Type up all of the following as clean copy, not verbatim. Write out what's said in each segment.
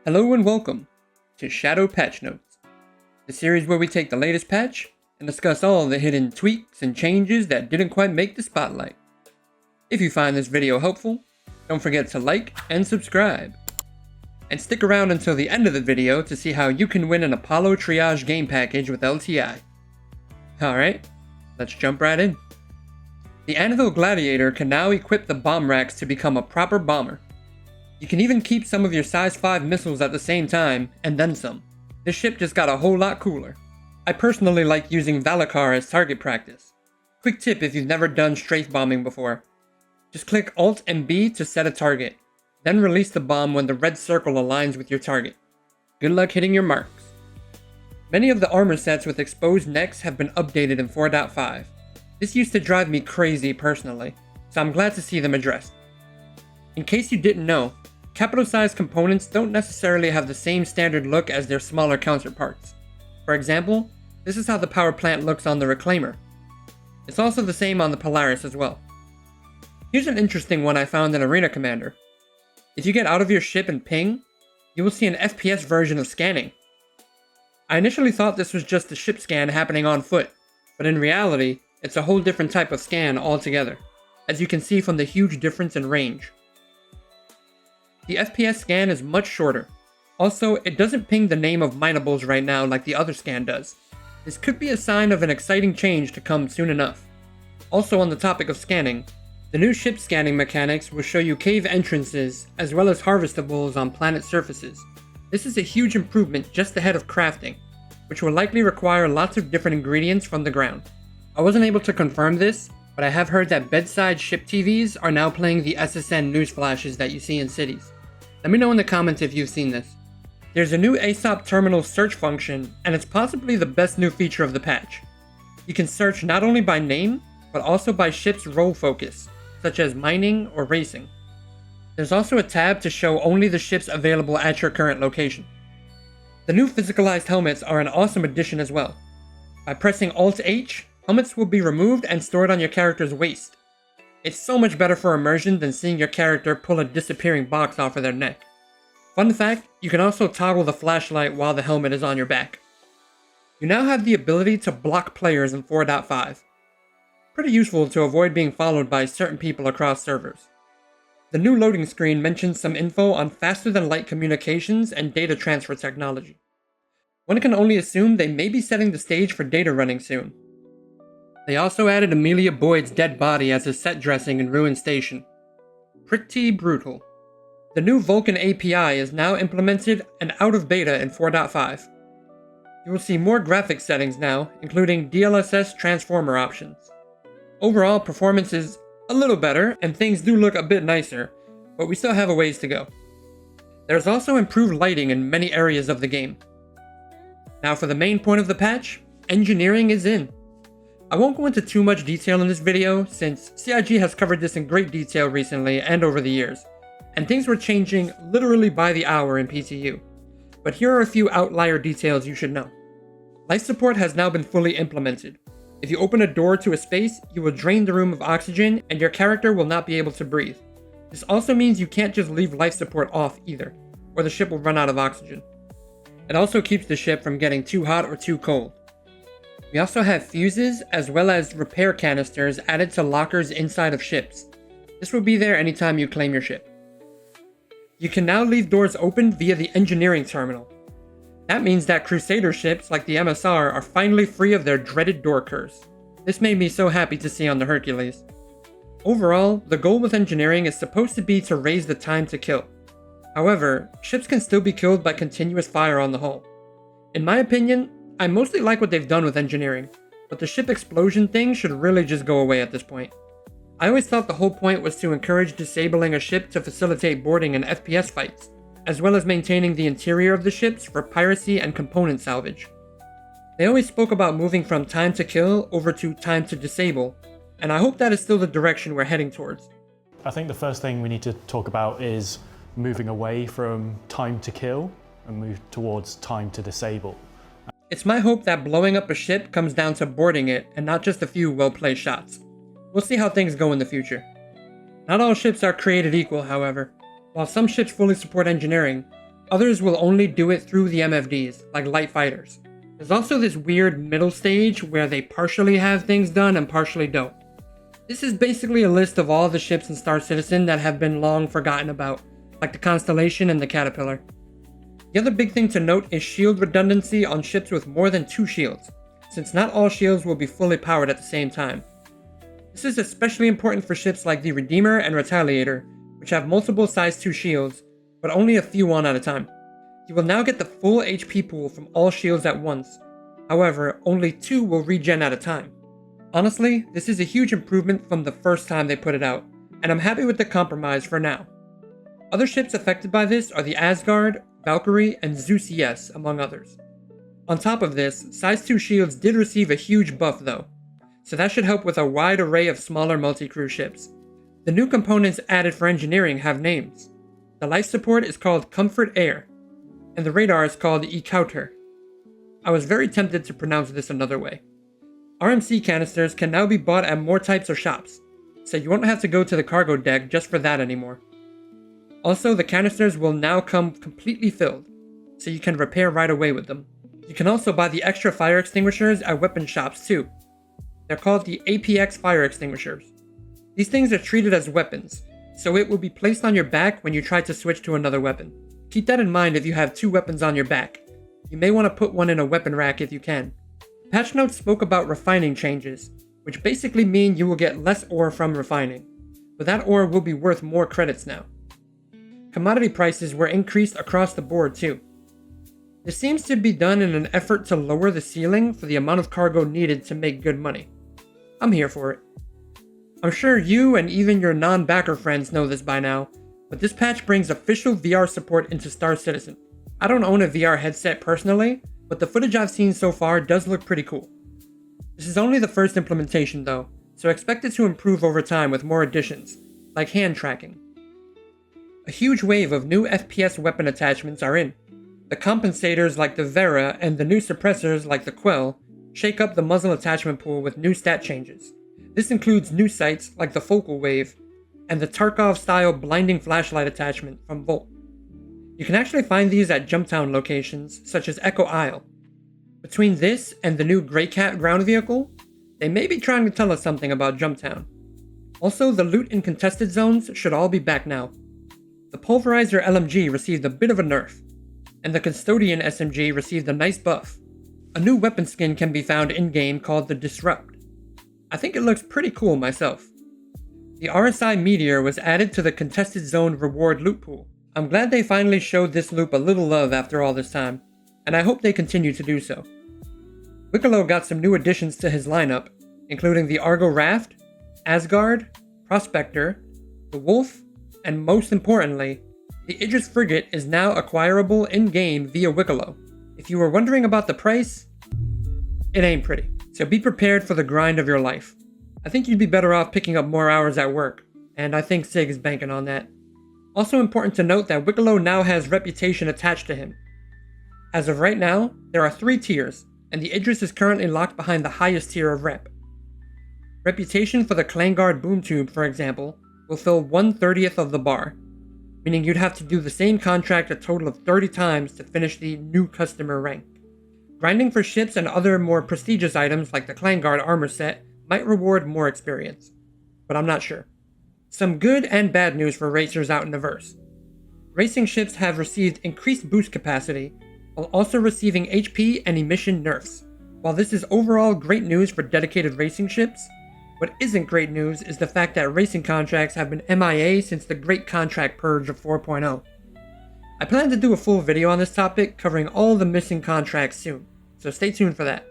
Hello and welcome to Shadow Patch Notes, the series where we take the latest patch and discuss all the hidden tweaks and changes that didn't quite make the spotlight. If you find this video helpful, don't forget to like and subscribe. And stick around until the end of the video to see how you can win an Apollo Triage game package with LTI. Alright, let's jump right in. The Anvil Gladiator can now equip the bomb racks to become a proper bomber. You can even keep some of your size 5 missiles at the same time, and then some. This ship just got a whole lot cooler. I personally like using Valacar as target practice. Quick tip if you've never done strafe bombing before. Just click Alt and B to set a target, then release the bomb when the red circle aligns with your target. Good luck hitting your marks. Many of the armor sets with exposed necks have been updated in 4.5. This used to drive me crazy personally, so I'm glad to see them addressed. In case you didn't know, capital-sized components don't necessarily have the same standard look as their smaller counterparts. For example, this is how the power plant looks on the Reclaimer. It's also the same on the Polaris as well. Here's an interesting one I found in Arena Commander. If you get out of your ship and ping, you will see an FPS version of scanning. I initially thought this was just the ship scan happening on foot, but in reality, it's a whole different type of scan altogether, as you can see from the huge difference in range. The FPS scan is much shorter. Also, it doesn't ping the name of minables right now like the other scan does. This could be a sign of an exciting change to come soon enough. Also on the topic of scanning, the new ship scanning mechanics will show you cave entrances as well as harvestables on planet surfaces. This is a huge improvement just ahead of crafting, which will likely require lots of different ingredients from the ground. I wasn't able to confirm this, but I have heard that bedside ship TVs are now playing the SSN news flashes that you see in cities. Let me know in the comments if you've seen this. There's a new ASOP terminal search function, and it's possibly the best new feature of the patch. You can search not only by name, but also by ship's role focus, such as mining or racing. There's also a tab to show only the ships available at your current location. The new Physicalized helmets are an awesome addition as well. By pressing Alt-H, helmets will be removed and stored on your character's waist. It's so much better for immersion than seeing your character pull a disappearing box off of their neck. Fun fact, you can also toggle the flashlight while the helmet is on your back. You now have the ability to block players in 4.5. Pretty useful to avoid being followed by certain people across servers. The new loading screen mentions some info on faster than light communications and data transfer technology. One can only assume they may be setting the stage for data running soon. They also added Amelia Boyd's dead body as a set dressing in Ruin Station. Pretty brutal. The new Vulkan API is now implemented and out of beta in 4.5. You will see more graphic settings now, including DLSS transformer options. Overall, performance is a little better, and things do look a bit nicer, but we still have a ways to go. There's also improved lighting in many areas of the game. Now for the main point of the patch, engineering is in. I won't go into too much detail in this video, since CIG has covered this in great detail recently and over the years, and things were changing literally by the hour in PTU. But here are a few outlier details you should know. Life support has now been fully implemented. If you open a door to a space, you will drain the room of oxygen and your character will not be able to breathe. This also means you can't just leave life support off either, or the ship will run out of oxygen. It also keeps the ship from getting too hot or too cold. We also have fuses as well as repair canisters added to lockers inside of ships. This will be there anytime you claim your ship. You can now leave doors open via the engineering terminal. That means that Crusader ships like the MSR are finally free of their dreaded door curse. This made me so happy to see on the Hercules. Overall, the goal with engineering is supposed to be to raise the time to kill. However, ships can still be killed by continuous fire on the hull. In my opinion, I mostly like what they've done with engineering, but the ship explosion thing should really just go away at this point. I always thought the whole point was to encourage disabling a ship to facilitate boarding and FPS fights, as well as maintaining the interior of the ships for piracy and component salvage. They always spoke about moving from time to kill over to time to disable, and I hope that is still the direction we're heading towards. I think the first thing we need to talk about is moving away from time to kill and move towards time to disable. It's my hope that blowing up a ship comes down to boarding it and not just a few well-placed shots. We'll see how things go in the future. Not all ships are created equal, however. While some ships fully support engineering, Others will only do it through the MFDs, like light fighters. There's also this weird middle stage where they partially have things done and partially don't. This is basically a list of all the ships in Star Citizen that have been long forgotten about, like the Constellation and the Caterpillar. The other big thing to note is shield redundancy on ships with more than 2 shields, since not all shields will be fully powered at the same time. This is especially important for ships like the Redeemer and Retaliator, which have multiple size 2 shields, but only a few on at a time. You will now get the full HP pool from all shields at once. However, only 2 will regen at a time. Honestly, this is a huge improvement from the first time they put it out, and I'm happy with the compromise for now. Other ships affected by this are the Asgard, Valkyrie, and Zeus ES, among others. On top of this, size 2 shields did receive a huge buff though, so that should help with a wide array of smaller multi-crew ships. The new components added for engineering have names. The life support is called Comfort Air, and the radar is called Ecouter. I was very tempted to pronounce this another way. RMC canisters can now be bought at more types of shops, so you won't have to go to the cargo deck just for that anymore. Also, the canisters will now come completely filled, so you can repair right away with them. You can also buy the extra fire extinguishers at weapon shops too. They're called the APX fire extinguishers. These things are treated as weapons, so it will be placed on your back when you try to switch to another weapon. Keep that in mind if you have 2 weapons on your back. You may want to put one in a weapon rack if you can. Patch notes spoke about refining changes, which basically mean you will get less ore from refining, but that ore will be worth more credits now. Commodity prices were increased across the board too. This seems to be done in an effort to lower the ceiling for the amount of cargo needed to make good money. I'm here for it. I'm sure you and even your non-backer friends know this by now, but this patch brings official VR support into Star Citizen. I don't own a VR headset personally, but the footage I've seen so far does look pretty cool. This is only the first implementation though, so expect it to improve over time with more additions, like hand tracking. A huge wave of new FPS weapon attachments are in. The compensators like the Vera and the new suppressors like the Quell shake up the muzzle attachment pool with new stat changes. This includes new sights like the Focal Wave and the Tarkov-style blinding flashlight attachment from Volt. You can actually find these at Jumptown locations such as Echo Isle. Between this and the new Greycat ground vehicle, they may be trying to tell us something about Jumptown. Also, the loot in contested zones should all be back now. The Pulverizer LMG received a bit of a nerf, and the Custodian SMG received a nice buff. A new weapon skin can be found in-game called the Disrupt. I think it looks pretty cool myself. The RSI Meteor was added to the contested zone reward loot pool. I'm glad they finally showed this loop a little love after all this time, and I hope they continue to do so. Wiccolo got some new additions to his lineup, including the Argo Raft, Asgard, Prospector, the Wolf, and most importantly, the Idris Frigate is now acquirable in-game via Wiccolo. If you were wondering about the price, it ain't pretty, so be prepared for the grind of your life. I think you'd be better off picking up more hours at work, and I think SIG is banking on that. Also important to note that Wiccolo now has reputation attached to him. As of right now, there are 3 tiers, and the Idris is currently locked behind the highest tier of rep. Reputation for the Clangard boom tube, for example, will fill 1/30th of the bar, meaning you'd have to do the same contract a total of 30 times to finish the new customer rank. Grinding for ships and other more prestigious items like the Clangard armor set might reward more experience, but I'm not sure. Some good and bad news for racers out in the verse. Racing ships have received increased boost capacity, while also receiving HP and emission nerfs. While this is overall great news for dedicated racing ships, what isn't great news is the fact that racing contracts have been MIA since the Great Contract Purge of 4.0. I plan to do a full video on this topic covering all the missing contracts soon, so stay tuned for that.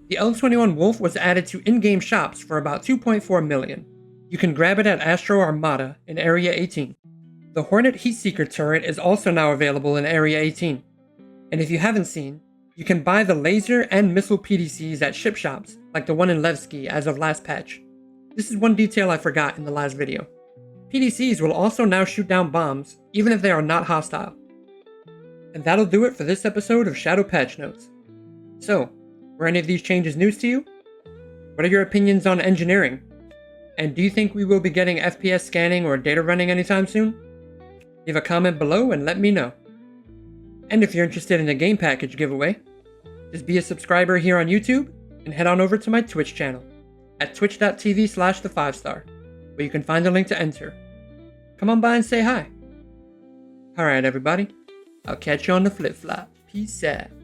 The L21 Wolf was added to in-game shops for about 2.4 million. You can grab it at Astro Armada in Area 18. The Hornet Heatseeker turret is also now available in Area 18. And if you haven't seen, you can buy the laser and missile PDCs at ship shops, like the one in Levski as of last patch. This is one detail I forgot in the last video. PDCs will also now shoot down bombs, even if they are not hostile. And that'll do it for this episode of Shadow Patch Notes. So, were any of these changes news to you? What are your opinions on engineering? And do you think we will be getting FPS scanning or data running anytime soon? Leave a comment below and let me know. And if you're interested in a game package giveaway, just be a subscriber here on YouTube and head on over to my Twitch channel at twitch.tv/the5star, where you can find a link to enter. Come on by and say hi. Alright everybody, I'll catch you on the flip flop. Peace out.